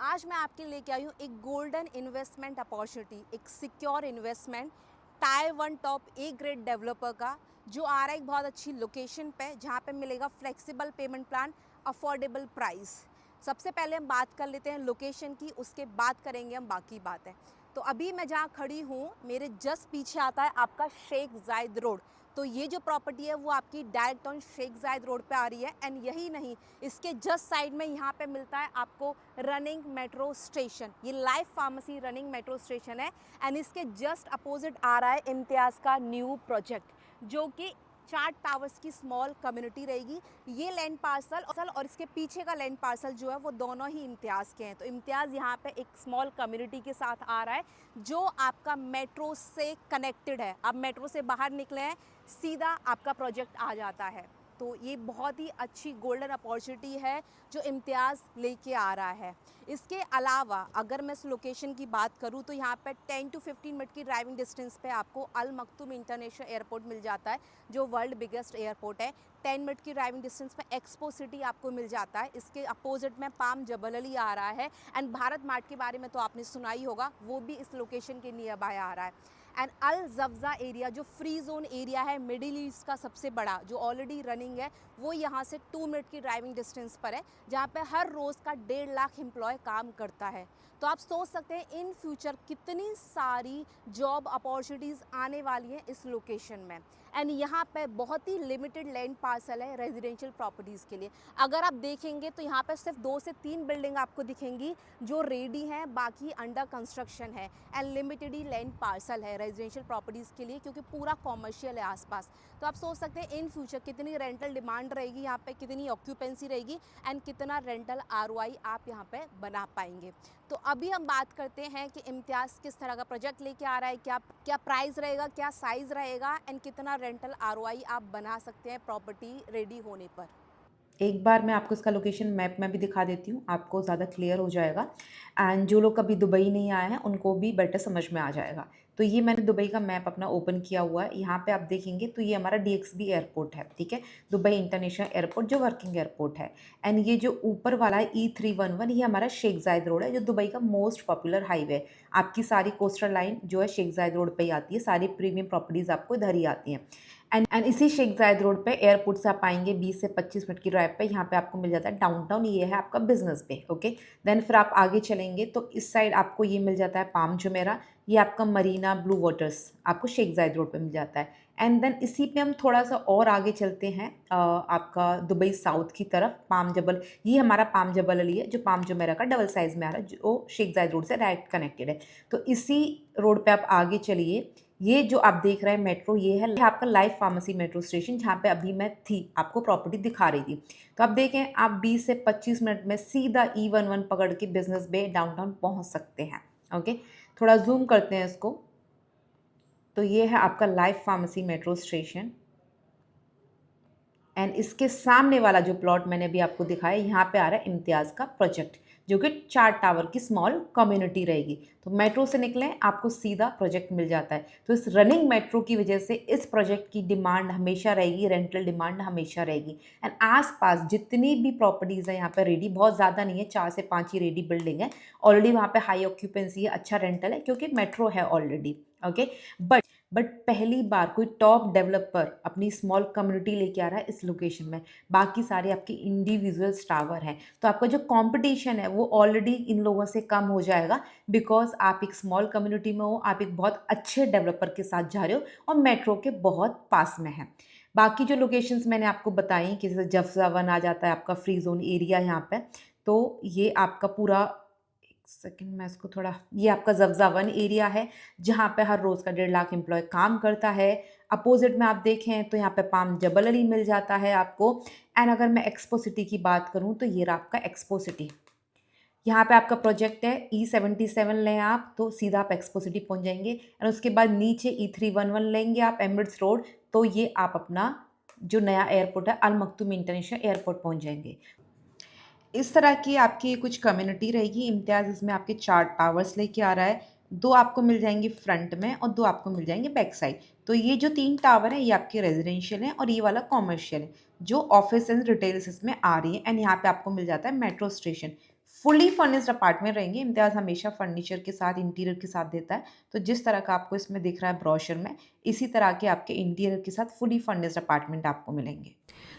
आज मैं आपके लिए लेके आई हूँ एक गोल्डन इन्वेस्टमेंट अपॉर्चुनिटी, एक secure investment tier one top A grade developer का, जो आ रहा है एक बहुत अच्छी लोकेशन पे, जहाँ पे मिलेगा flexible pavement plan, affordable price. सबसे पहले हम बात कर लेते हैं लोकेशन की, उसके बाद करेंगे हम बाकी बातें। तो अभी मैं जहाँ खड़ी हूँ, मेरे जस्ट पीछे आता है आपका शेख जायद रोड। तो ये जो प्रॉपर्टी है वो आपकी डायरेक्ट ऑन शेख जायद रोड पे आ रही है। एंड यही नहीं, इसके जस्ट साइड में यहाँ पे मिलता है आपको रनिंग मेट्रो स्टेशन। ये life pharmacy running metro station है। एंड इसके जस्ट अपोजिट आ रहा है इम्तियाज़ का न्यू प्रोजेक्ट, जो कि 4 टावर्स की स्मॉल कम्युनिटी रहेगी। ये लैंड पार्सल और इसके पीछे का लैंड पार्सल जो है वो दोनों ही इम्तियाज़ के हैं। तो इम्तियाज़ यहाँ पे एक स्मॉल कम्युनिटी के साथ आ रहा है, जो आपका मेट्रो से कनेक्टेड है। आप मेट्रो से बाहर निकले हैं, सीधा आपका प्रोजेक्ट आ जाता है। तो ये बहुत ही अच्छी गोल्डन अपॉर्चुनिटी है जो इम्तियाज़ लेके आ रहा है। इसके अलावा अगर मैं इस लोकेशन की बात करूँ तो यहाँ पर 10 to 15 मिनट की ड्राइविंग डिस्टेंस पे आपको अल मखतूम इंटरनेशनल एयरपोर्ट मिल जाता है, जो वर्ल्ड बिगेस्ट एयरपोर्ट है। 10 मिनट की ड्राइविंग डिस्टेंस पे एक्सपो सिटी आपको मिल जाता है। इसके अपोजिट में पाम जबल अली आ रहा है। एंड भारत मार्ट के बारे में तो आपने सुना ही होगा, वो भी इस लोकेशन के नियर बाय आ रहा है। एंड अल जफ्जा एरिया जो फ्री जोन एरिया है मिडिल ईस्ट का सबसे बड़ा, जो ऑलरेडी रनिंग है, वो यहाँ से 2 मिनट की ड्राइविंग डिस्टेंस पर है, जहाँ पे हर रोज़ का 1.5 लाख एम्प्लॉय काम करता है। तो आप सोच सकते हैं इन फ्यूचर कितनी सारी जॉब अपॉर्चुनिटीज़ आने वाली हैं इस लोकेशन में। एंड यहाँ पे बहुत ही लिमिटेड लैंड पार्सल है रेजिडेंशियल प्रॉपर्टीज़ के लिए। अगर आप देखेंगे तो यहाँ पे सिर्फ 2 से 3 बिल्डिंग आपको दिखेंगी जो रेडी हैं, बाकी अंडर कंस्ट्रक्शन है। And limited he land parcel है रेजिडेंशियल प्रॉपर्टीज़ के लिए, क्योंकि पूरा कॉमर्शियल है आसपास। तो आप सोच सकते हैं इन फ्यूचर कितनी रेंटल डिमांड रहेगी यहाँ पे, कितनी ऑक्यूपेंसी रहेगी, एंड कितना रेंटल आरओआई आप यहाँ पे बना पाएंगे। तो अभी हम बात करते हैं कि इम्तियाज़ किस तरह का प्रोजेक्ट लेके आ रहा है, क्या क्या प्राइस रहेगा, क्या साइज़ रहेगा, एंड कितना रेंटल आरओआई आप बना सकते हैं प्रॉपर्टी रेडी होने पर। एक बार मैं आपको इसका लोकेशन मैप में भी दिखा देती हूँ, आपको ज़्यादा क्लियर हो जाएगा एंड जो लोग कभी दुबई नहीं आए हैं उनको भी बेटर समझ में आ जाएगा। तो ये मैंने दुबई का मैप अपना ओपन किया हुआ है। यहाँ पे आप देखेंगे तो ये हमारा डीएक्सबी एयरपोर्ट है, ठीक है, दुबई इंटरनेशनल एयरपोर्ट जो वर्किंग एयरपोर्ट है। एंड ये जो ऊपर वाला है E311, ये हमारा शेख जायद रोड है, जो दुबई का मोस्ट पॉपुलर हाईवे है। आपकी सारी कोस्टल लाइन जो है शेख जायद रोड पर ही आती है, सारी प्रीमियम प्रॉपर्टीज़ आपको इधर ही आती हैं। एंड इसी शेख जायद रोड पे एयरपोर्ट से आप आएंगे 20 से 25 मिनट की ड्राइव पे, यहाँ पे आपको मिल जाता है डाउनटाउन। ये है आपका बिजनेस पे, ओके। देन फिर आप आगे चलेंगे तो इस साइड आपको ये मिल जाता है पाम जुमेरा, ये आपका मरीना ब्लू वाटर्स आपको शेख जायद रोड पे मिल जाता है। एंड देन इसी पे हम थोड़ा सा और आगे चलते हैं आपका दुबई साउथ की तरफ, पाम जबल, ये हमारा पाम जबल अली है, जो पाम जुमेरा का डबल साइज में आ रहा है, जो शेख जायद रोड से डायरेक्ट कनेक्टेड है। तो इसी रोड पे आप आगे चलिए, ये जो आप देख रहे हैं मेट्रो, ये है आपका लाइफ फार्मेसी मेट्रो स्टेशन, जहाँ पे अभी मैं थी, आपको प्रॉपर्टी दिखा रही थी। तो आप देखें, आप 20 से 25 मिनट में सीधा E11 पकड़ के बिजनेस बे डाउनटाउन पहुँच सकते हैं, ओके। थोड़ा जूम करते हैं इसको, तो ये है आपका life pharmacy metro station. And इसके सामने वाला जो प्लॉट मैंने अभी आपको दिखाया, यहाँ पे आ रहा है इम्तियाज़ का प्रोजेक्ट, जो कि 4 टावर की स्मॉल कम्युनिटी रहेगी। तो मेट्रो से निकलें, आपको सीधा प्रोजेक्ट मिल जाता है। तो इस रनिंग मेट्रो की वजह से इस प्रोजेक्ट की डिमांड हमेशा रहेगी, रेंटल डिमांड हमेशा रहेगी। एंड आसपास जितनी भी प्रॉपर्टीज़ है यहाँ पर रेडी, बहुत ज़्यादा नहीं है, 4 से 5 ही रेडी बिल्डिंग है ऑलरेडी। वहाँ पे हाई ऑक्यूपेंसी है, अच्छा रेंटल है, क्योंकि मेट्रो है ऑलरेडी, ओके। बट पहली बार कोई टॉप डेवलपर अपनी स्मॉल कम्युनिटी लेके आ रहा है इस लोकेशन में। बाकी सारे आपके इंडिविजुअल टावर हैं, तो आपका जो कंपटीशन है वो ऑलरेडी इन लोगों से कम हो जाएगा, बिकॉज आप एक स्मॉल कम्युनिटी में हो, आप एक बहुत अच्छे डेवलपर के साथ जा रहे हो और मेट्रो के बहुत पास में है। बाकी जो लोकेशंस मैंने आपको बताई कि जैसे जफजावन आ जाता है आपका फ्री जोन एरिया यहाँ पे, तो ये आपका पूरा, सेकंड मैं इसको थोड़ा, ये आपका जफजावन एरिया है, जहाँ पे हर रोज़ का 1.5 लाख एम्प्लॉय काम करता है। अपोजिट में आप देखें तो यहाँ पे पाम जबल अली मिल जाता है आपको। एंड अगर मैं एक्सपो सिटी की बात करूँ तो ये रहा आपका एक्सपो सिटी, यहाँ पे आपका प्रोजेक्ट है। E77 लें आप तो सीधा आप एक्सपो सिटी पहुँच जाएंगे। एंड उसके बाद नीचे E311 लेंगे आप एमिरेट्स रोड, तो ये आप अपना जो नया एयरपोर्ट है अल मखतूम इंटरनेशनल एयरपोर्ट पहुँच जाएंगे। इस तरह की आपकी कुछ कम्युनिटी रहेगी। इम्तियाज़ इसमें आपके 4 टावर्स लेके आ रहा है, 2 आपको मिल जाएंगे फ्रंट में और 2 आपको मिल जाएंगे बैक साइड। तो ये जो 3 टावर हैं ये आपके रेजिडेंशियल हैं और ये वाला कॉमर्शियल है, जो ऑफिस एंड रिटेल्स इसमें आ रही है। एंड यहाँ पे आपको मिल जाता है metro station, fully furnished apartment रहेंगे। इम्तियाज़ हमेशा फर्नीचर के साथ, इंटीरियर के साथ देता है। तो जिस तरह का आपको इसमें दिख रहा है ब्रोशर में, इसी तरह के आपके इंटीरियर के साथ फुली फर्निश्ड अपार्टमेंट आपको मिलेंगे।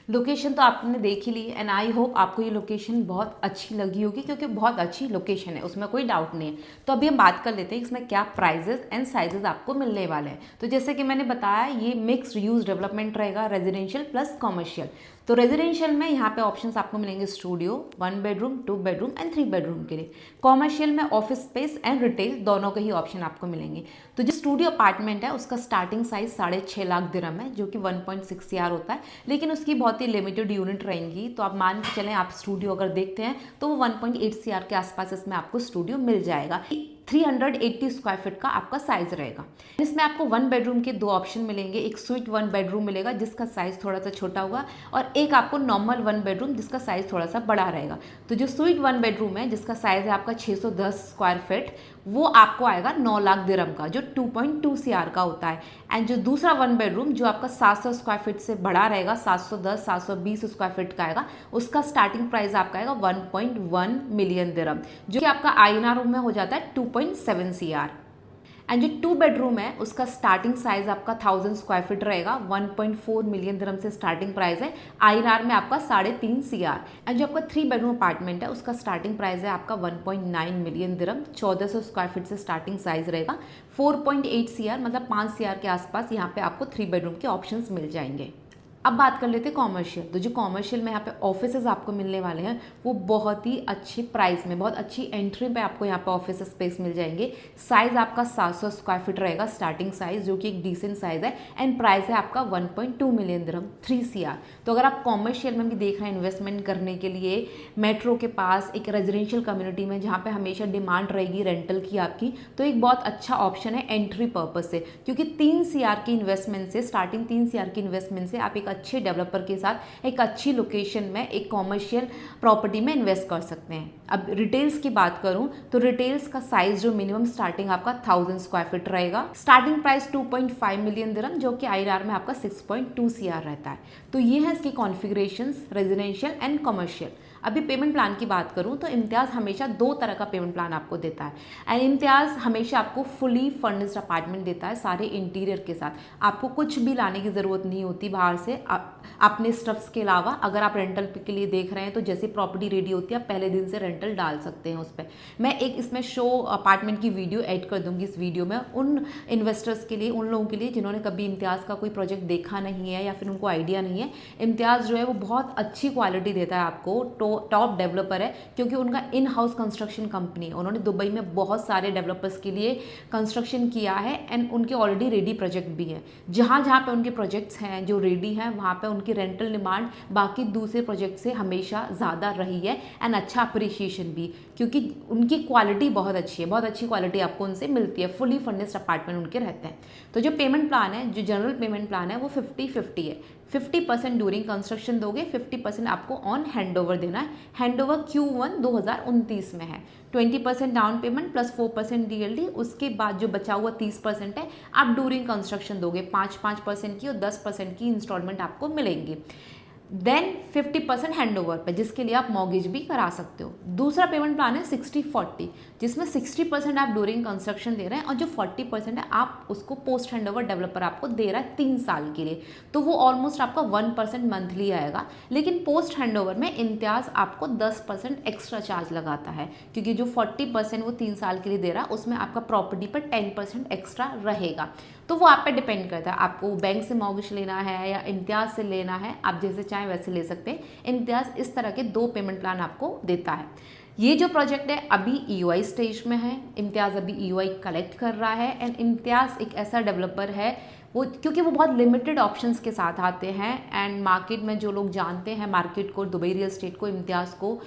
लोकेशन तो आपने देख ही ली एंड आई होप आपको ये लोकेशन बहुत अच्छी लगी होगी, क्योंकि बहुत अच्छी लोकेशन है, उसमें कोई डाउट नहीं है। तो अभी हम बात कर लेते हैं इसमें क्या प्राइजेस एंड साइजेस आपको मिलने वाले हैं। तो जैसे कि मैंने बताया, ये मिक्स्ड यूज डेवलपमेंट रहेगा, रेजिडेंशियल प्लस कॉमर्शियल। तो रेजिडेंशियल में यहाँ पे ऑप्शंस आपको मिलेंगे studio, 1 bedroom, 2 bedroom and 3 bedroom के लिए। कॉमर्शियल में ऑफिस स्पेस एंड रिटेल दोनों के ही ऑप्शन आपको मिलेंगे। तो जो स्टूडियो अपार्टमेंट है उसका स्टार्टिंग साइज 6.5 लाख दिरहम है, जो कि 1.6 CR होता है, लेकिन उसकी बहुत ही लिमिटेड यूनिट रहेंगी। तो आप मान के चलें, आप स्टूडियो अगर देखते हैं तो वो 1.8 CR के आसपास इसमें आपको स्टूडियो मिल जाएगा। 380 स्क्वायर फीट का आपका साइज रहेगा। इसमें आपको 1 बेडरूम के 2 ऑप्शन मिलेंगे। एक स्वीट 1 बेडरूम मिलेगा जिसका साइज थोड़ा सा छोटा होगा, और एक आपको नॉर्मल 1 बेडरूम जिसका साइज थोड़ा सा बड़ा रहेगा। तो जो स्वीट 1 बेडरूम है जिसका साइज है आपका 610 स्क्वायर फीट, वो आपको आएगा 9 लाख दिरहम का, जो 2.2 CR का होता है। एंड जो दूसरा 1 बेडरूम जो आपका 700 स्क्वायर फीट से बड़ा रहेगा, 710 720 स्क्वायर फीट का आएगा, उसका स्टार्टिंग प्राइस आपका आएगा 1.1 मिलियन दिरहम, जो कि आपका INR में हो जाता है 2.7 CR। एंड जो 2 बेडरूम है उसका स्टार्टिंग साइज आपका 1000 स्क्वायर फीट रहेगा, 1.4 मिलियन दिरहम से स्टार्टिंग प्राइस है, INR में आपका 3.5 CR। एंड जो आपका 3 बेडरूम अपार्टमेंट है उसका स्टार्टिंग प्राइस है आपका 1.9 मिलियन दिरहम, 1400 स्क्वायर फीट से स्टार्टिंग साइज रहेगा, 4.8 CR, मतलब 5 CR के आसपास यहाँ पे आपको 3 बेडरूम के ऑप्शंस मिल जाएंगे। अब बात कर लेते हैं कॉमर्शियल। तो जो कॉमर्शियल में यहाँ पे ऑफिसेज आपको मिलने वाले हैं वो बहुत ही अच्छी प्राइस में, बहुत अच्छी एंट्री पे आपको यहाँ पे ऑफिस स्पेस मिल जाएंगे। साइज आपका 700 स्क्वायर फीट रहेगा स्टार्टिंग साइज, जो कि एक डिसेंट साइज है, एंड प्राइस है आपका 1.2 मिलियन दिरहम, 3 CR। तो अगर आप कॉमर्शियल में भी देख रहे हैं इन्वेस्टमेंट करने के लिए, मेट्रो के पास एक रेजिडेंशियल कम्युनिटी में जहाँ पे हमेशा डिमांड रहेगी रेंटल की आपकी, तो एक बहुत अच्छा ऑप्शन है एंट्री पर्पज से, क्योंकि 3 CR की इन्वेस्टमेंट से, स्टार्टिंग 3 CR की इन्वेस्टमेंट से आप एक अच्छे डेवलपर के साथ एक अच्छी लोकेशन में एक कॉमर्शियल प्रॉपर्टी में इन्वेस्ट कर सकते हैं। अब रिटेल्स की बात करूं तो रिटेल्स का साइज जो मिनिमम स्टार्टिंग आपका 1000 स्क्वायर फीट रहेगा, स्टार्टिंग प्राइस 2.5 मिलियन दिरहम, जो कि INR में आपका 6.2 CR रहता है। तो ये है इसकी कॉन्फ़िगरेशंस, रेजिडेंशियल एंड कमर्शियल। अभी पेमेंट प्लान की बात करूं तो इम्तियाज़ हमेशा 2 तरह का पेमेंट प्लान आपको देता है। एंड इम्तियाज़ हमेशा आपको फुली फर्निश्ड अपार्टमेंट देता है सारे इंटीरियर के साथ। आपको कुछ भी लाने की ज़रूरत नहीं होती बाहर से, अपने स्टफ्स के अलावा। अगर आप रेंटल के लिए देख रहे हैं तो जैसे प्रॉपर्टी रेडी होती है आप पहले दिन से रेंटल डाल सकते हैं उस पर। मैं एक इसमें शो अपार्टमेंट की वीडियो ऐड कर दूंगी इस वीडियो में, उन इन्वेस्टर्स के लिए, उन लोगों के लिए जिन्होंने कभी इम्तियाज़ का कोई प्रोजेक्ट देखा नहीं है या फिर उनको आइडिया नहीं है। इम्तियाज़ जो है वो बहुत अच्छी क्वालिटी देता है आपको, टॉप डेवलपर है, क्योंकि उनका इन हाउस कंस्ट्रक्शन कंपनी है। उन्होंने दुबई में बहुत सारे डेवलपर्स के लिए कंस्ट्रक्शन किया है एंड उनके ऑलरेडी रेडी प्रोजेक्ट भी हैं। जहाँ जहाँ पे उनके प्रोजेक्ट्स हैं जो रेडी हैं, वहाँ पे उनकी रेंटल डिमांड बाकी दूसरे प्रोजेक्ट से हमेशा ज़्यादा रही है, एंड अच्छा अप्रिशिएशन भी, क्योंकि उनकी क्वालिटी बहुत अच्छी है, बहुत अच्छी क्वालिटी आपको उनसे मिलती है। फुली फर्निश्ड अपार्टमेंट उनके रहते हैं। तो जो पेमेंट प्लान है, जो जनरल पेमेंट प्लान है, वो 50-50 है। 50% ड्यूरिंग कंस्ट्रक्शन दोगे, 50% आपको ऑन हैंडओवर देना है। हैंडओवर Q1 2029 में है। 20% डाउन पेमेंट प्लस 4% DLD, उसके बाद जो बचा हुआ 30% है आप ड्यूरिंग कंस्ट्रक्शन दोगे। 5% की और 10% की इंस्टॉलमेंट आपको मिलेंगी। देन 50% हैंडओवर पे, जिसके लिए आप मॉर्गेज भी करा सकते हो। दूसरा पेमेंट प्लान है 60-40, जिसमें 60% आप ड्यूरिंग कंस्ट्रक्शन दे रहे हैं और जो 40% है आप उसको पोस्ट हैंडओवर डेवलपर आपको दे रहा है 3 साल के लिए। तो वो ऑलमोस्ट आपका 1% मंथली आएगा। लेकिन पोस्ट हैंडओवर में इम्तियाज़ आपको 10% एक्स्ट्रा चार्ज लगाता है, क्योंकि जो 40% वो 3 साल के लिए दे रहा है उसमें आपका प्रॉपर्टी पर 10% एक्स्ट्रा रहेगा। तो वो आप पे डिपेंड करता है, आपको बैंक से मॉर्गेज लेना है या इम्तियाज़ से लेना है, आप जैसे चाहें वैसे ले सकते हैं। इम्तियाज़ इस तरह के 2 पेमेंट प्लान आपको देता है। ये जो प्रोजेक्ट है अभी EOI स्टेज में है, इम्तियाज़ अभी EOI कलेक्ट कर रहा है। एंड इम्तियाज़ एक ऐसा डेवलपर है वो, क्योंकि वो बहुत लिमिटेड ऑप्शंस के साथ आते हैं, एंड मार्केट में जो लोग जानते हैं मार्केट को, दुबई रियल एस्टेट को, इम्तियाज़ को,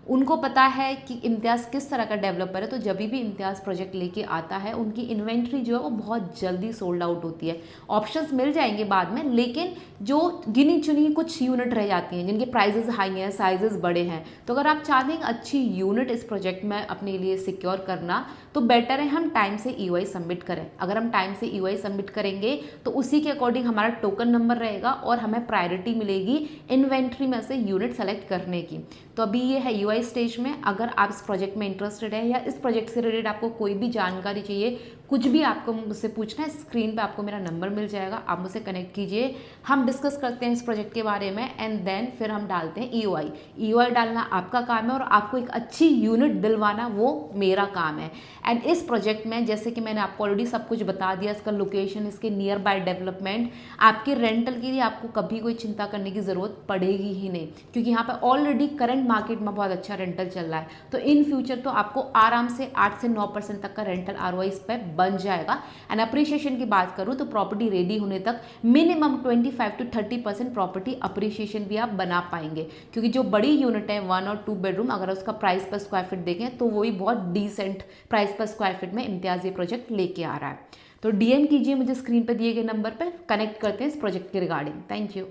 उनको पता है कि इम्तियाज़ किस तरह का डेवलपर है। तो जब भी इम्तियाज़ प्रोजेक्ट लेके आता है उनकी इन्वेंट्री जो है वो बहुत जल्दी सोल्ड आउट होती है। ऑप्शंस मिल जाएंगे बाद में, लेकिन जो गिनी चुनी कुछ यूनिट रह जाती हैं जिनके प्राइजेस हाई हैं, साइजेस बड़े हैं। तो अगर आप चाहते हैं अच्छी यूनिट इस प्रोजेक्ट में अपने लिए सिक्योर करना, तो बेटर है हम टाइम से EOI सबमिट करें। अगर हम टाइम से EOI सबमिट करेंगे तो उसी के अकॉर्डिंग हमारा टोकन नंबर रहेगा और हमें प्रायोरिटी मिलेगी इन्वेंट्री में से यूनिट सेलेक्ट करने की। तो अभी ये है EOI ROI स्टेज में। अगर आप इस प्रोजेक्ट में इंटरेस्टेड है या इस प्रोजेक्ट से रिलेटेड आपको कोई भी जानकारी चाहिए, कुछ भी आपको मुझसे पूछना है, स्क्रीन पे आपको मेरा नंबर मिल जाएगा, आप मुझसे कनेक्ट कीजिए, हम डिस्कस करते हैं इस प्रोजेक्ट के बारे में एंड देन फिर हम डालते हैं EOI डालना आपका काम है और आपको एक अच्छी यूनिट दिलवाना वो मेरा काम है। एंड इस प्रोजेक्ट में जैसे कि मैंने आपको ऑलरेडी सब कुछ बता दिया, इसका लोकेशन, इसके नियर बाय डेवलपमेंट, आपके रेंटल के लिए आपको कभी कोई चिंता करने की ज़रूरत पड़ेगी ही नहीं, क्योंकि यहाँ पे ऑलरेडी करंट मार्केट में बहुत अच्छा रेंटल चल रहा है। तो इन फ्यूचर तो आपको आराम से 8 से 9% तक का रेंटल ROI इस पर बन जाएगा। एंड अप्रिशिएशन की बात करूँ तो प्रॉपर्टी रेडी होने तक मिनिमम 25 to 30% प्रॉपर्टी अप्रिशिएशन भी आप बना पाएंगे, क्योंकि जो बड़ी यूनिट है 1 और 2 बेडरूम, अगर उसका प्राइस पर स्क्वायर फीट देखें तो वही बहुत डिसेंट प्राइस पर स्क्वायर फीट में इम्तियाज़ ये प्रोजेक्ट लेके आ रहा है। तो DM कीजिए मुझे स्क्रीन पर दिए गए नंबर पर, कनेक्ट करते हैं इस प्रोजेक्ट के रिगार्डिंग। Thank you.